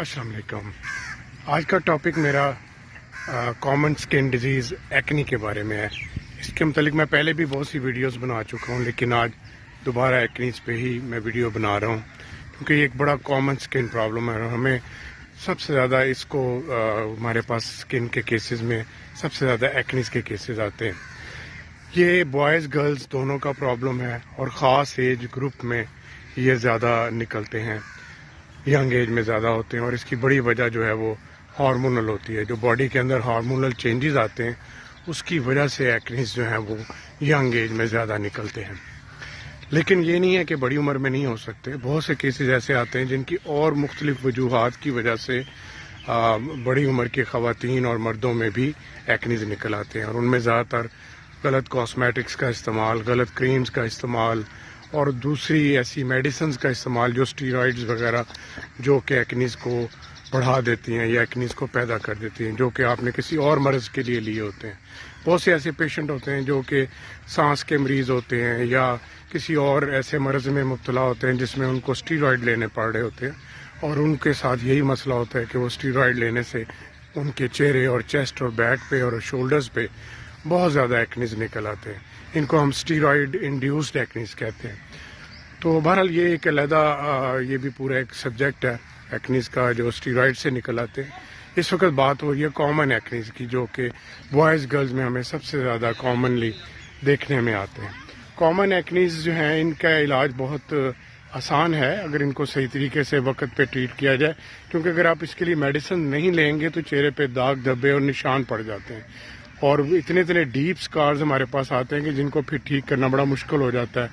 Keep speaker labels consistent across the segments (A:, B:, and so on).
A: अस्सलाम वालेकुम। आज का टॉपिक मेरा कॉमन स्किन डिजीज़ एक्नी के बारे में है। इसके मतलब मैं पहले भी बहुत सी वीडियोस बना चुका हूँ, लेकिन आज दोबारा एक्नीज़ पे ही मैं वीडियो बना रहा हूँ क्योंकि ये एक बड़ा कॉमन स्किन प्रॉब्लम है और हमें सबसे ज़्यादा इसको हमारे पास स्किन के केसेस में सबसे ज़्यादा एक्नीज़ के केसेस आते हैं। ये बॉयज़ गर्ल्स दोनों का प्रॉब्लम है और ख़ास एज ग्रुप में ये ज़्यादा निकलते हैं, यंग एज में ज़्यादा होते हैं और इसकी बड़ी वजह जो है वो हार्मोनल होती है। जो बॉडी के अंदर हार्मोनल चेंजेस आते हैं उसकी वजह से एक्नीज़ जो हैं वो यंग एज में ज़्यादा निकलते हैं। लेकिन ये नहीं है कि बड़ी उम्र में नहीं हो सकते। बहुत से केसेस ऐसे आते हैं जिनकी और मुख्तलिफ वजूहात की वजह से बड़ी उम्र के ख़वातीन और मर्दों में भी एक्नीज़ निकल आते हैं और उनमें ज़्यादातर गलत कॉस्मेटिक्स का इस्तेमाल, गलत क्रीम्स का इस्तेमाल और दूसरी ऐसी मेडिसिन्स का इस्तेमाल जो स्टीरॉइड्स वगैरह जो कि एक्नीज़ को बढ़ा देती हैं या एक्नीज़ को पैदा कर देती हैं, जो कि आपने किसी और मर्ज़ के लिए लिए होते हैं। बहुत से ऐसे पेशेंट होते हैं जो कि सांस के मरीज़ होते हैं या किसी और ऐसे मर्ज़ में मुब्तला होते हैं जिसमें उनको स्टीरॉइड लेने पड़ रहे होते हैं और उनके साथ यही मसला होता है कि वो स्टीरॉइड लेने से उनके चेहरे और चेस्ट और बैक पे और शोल्डर्स पे बहुत ज़्यादा एक्नीज़ निकल आते हैं। इनको हम स्टीरॉइड इंड्यूस्ड एक्नीज़ कहते हैं। तो बहरहाल ये एक अलहदा ये भी पूरा एक सब्जेक्ट है एक्नीज़ का जो स्टीरॉइड से निकल आते हैं। इस वक्त बात हो रही है कॉमन एक्नीज़ की, जो कि बॉयज़ गर्ल्स में हमें सबसे ज़्यादा कॉमनली देखने में आते हैं। कॉमन एक्नीज़ जो हैं इनका इलाज बहुत आसान है अगर इनको सही तरीके से वक्त पे ट्रीट किया जाए, क्योंकि अगर आप इसके लिए मेडिसिन नहीं लेंगे तो चेहरे पे दाग धब्बे और निशान पड़ जाते हैं और इतने डीप स्कार्स हमारे पास आते हैं कि जिनको फिर ठीक करना बड़ा मुश्किल हो जाता है,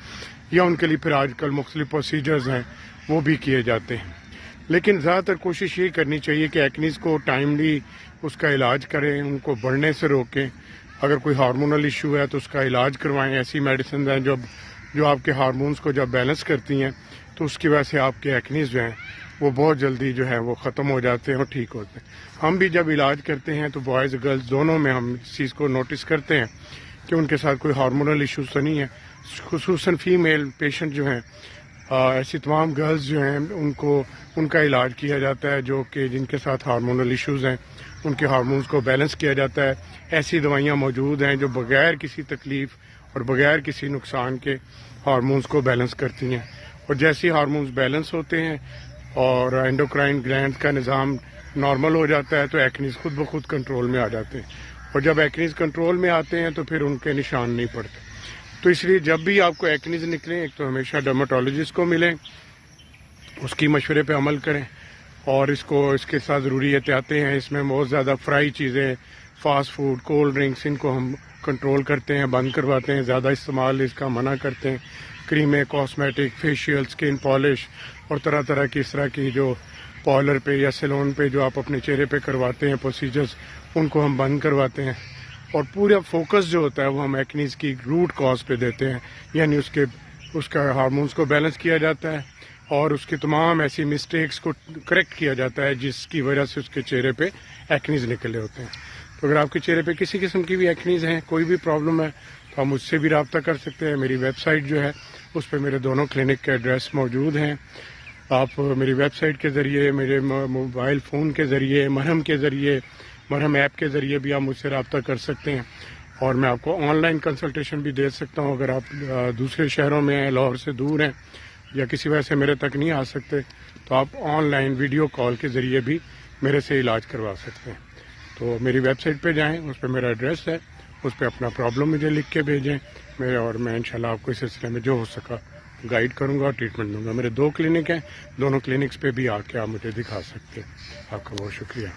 A: या उनके लिए फिर आजकल मुख्तलिफ प्रोसीजर्स हैं वो भी किए जाते हैं। लेकिन ज़्यादातर कोशिश ये करनी चाहिए कि एक्नीज़ को टाइमली उसका इलाज करें, उनको बढ़ने से रोकें। अगर कोई हार्मोनल इशू है तो उसका इलाज करवाएं। ऐसी मेडिसिन हैं जो आपके हार्मोन्स को जब बैलेंस करती हैं तो उसकी वजह से आपके एक्नीज़ जो हैं वो बहुत जल्दी जो है वो ख़त्म हो जाते हैं और ठीक होते हैं। हम भी जब इलाज करते हैं तो बॉयज़ गर्ल्स दोनों में हम इस चीज़ को नोटिस करते हैं कि उनके साथ कोई हार्मोनल इशूज़ तो नहीं है। खुसूसन फीमेल पेशेंट जो हैं ऐसी तमाम गर्ल्स जो हैं उनका इलाज किया जाता है जो कि जिनके साथ हार्मोनल इश्यूज़ हैं, उनके हार्मोन्स को बैलेंस किया जाता है। ऐसी दवाइयाँ मौजूद हैं जो बग़ैर किसी तकलीफ़ और बग़ैर किसी नुकसान के हार्मोन्स को बैलेंस करती हैं और जैसे हार्मोन्स बैलेंस होते हैं और एंडोक्राइन ग्लैंड का निज़ाम नॉर्मल हो जाता है तो एक्नीज़ खुद ब खुद कंट्रोल में आ जाते हैं और जब एक्नीज़ कंट्रोल में आते हैं तो फिर उनके निशान नहीं पड़ते। तो इसलिए जब भी आपको एक्नीज़ निकलें एक तो हमेशा डर्मेटोलॉजिस्ट को मिलें, उसकी मशवरे पे अमल करें और इसके साथ ज़रूरी एहतियातें हैं। इसमें बहुत ज़्यादा फ्राई चीज़ें, फास्ट फूड, कोल्ड ड्रिंक्स, इनको हम कंट्रोल करते हैं, बंद करवाते हैं, ज़्यादा इस्तेमाल इसका मना करते हैं। क्रीमें, कॉस्मेटिक, फेशियल, स्किन पॉलिश और तरह तरह की इस तरह की जो पार्लर पे या सैलून पे जो आप अपने चेहरे पे करवाते हैं प्रोसीजर्स, उनको हम बंद करवाते हैं और पूरा फोकस जो होता है वो हम एक्नीज़ की रूट कॉज पे देते हैं, यानी उसका हार्मोन्स को बैलेंस किया जाता है और उसकी तमाम ऐसी मिस्टेक्स को करेक्ट किया जाता है जिसकी वजह से उसके चेहरे पे एक्नीज़ निकले होते हैं। तो अगर आपके चेहरे पे किसी किस्म की भी एक्नीज़ हैं, कोई भी प्रॉब्लम है, तो आप मुझसे भी रब्ता कर सकते हैं। मेरी वेबसाइट जो है उस पर मेरे दोनों क्लिनिक के एड्रेस मौजूद हैं। आप मेरी वेबसाइट के ज़रिए, मेरे मोबाइल फ़ोन के ज़रिए, मरहम के ज़रिए, मरहम ऐप के ज़रिए भी आप मुझसे रब्ता कर सकते हैं और मैं आपको ऑनलाइन कंसल्टेशन भी दे सकता हूं। अगर आप दूसरे शहरों में हैं, लाहौर से दूर हैं या किसी वजह से मेरे तक नहीं आ सकते तो आप ऑनलाइन वीडियो कॉल के ज़रिए भी मेरे से इलाज करवा सकते हैं। तो मेरी वेबसाइट पे जाएं, उस पर मेरा एड्रेस है, उस पर अपना प्रॉब्लम मुझे लिख के भेजें और मैं इंशाल्लाह आपको इस सिलसिले में जो हो सका गाइड करूंगा और ट्रीटमेंट दूंगा। मेरे 2 क्लिनिक हैं, दोनों क्लिनिक्स पे भी आके आप मुझे दिखा सकते हैं। आपका बहुत शुक्रिया।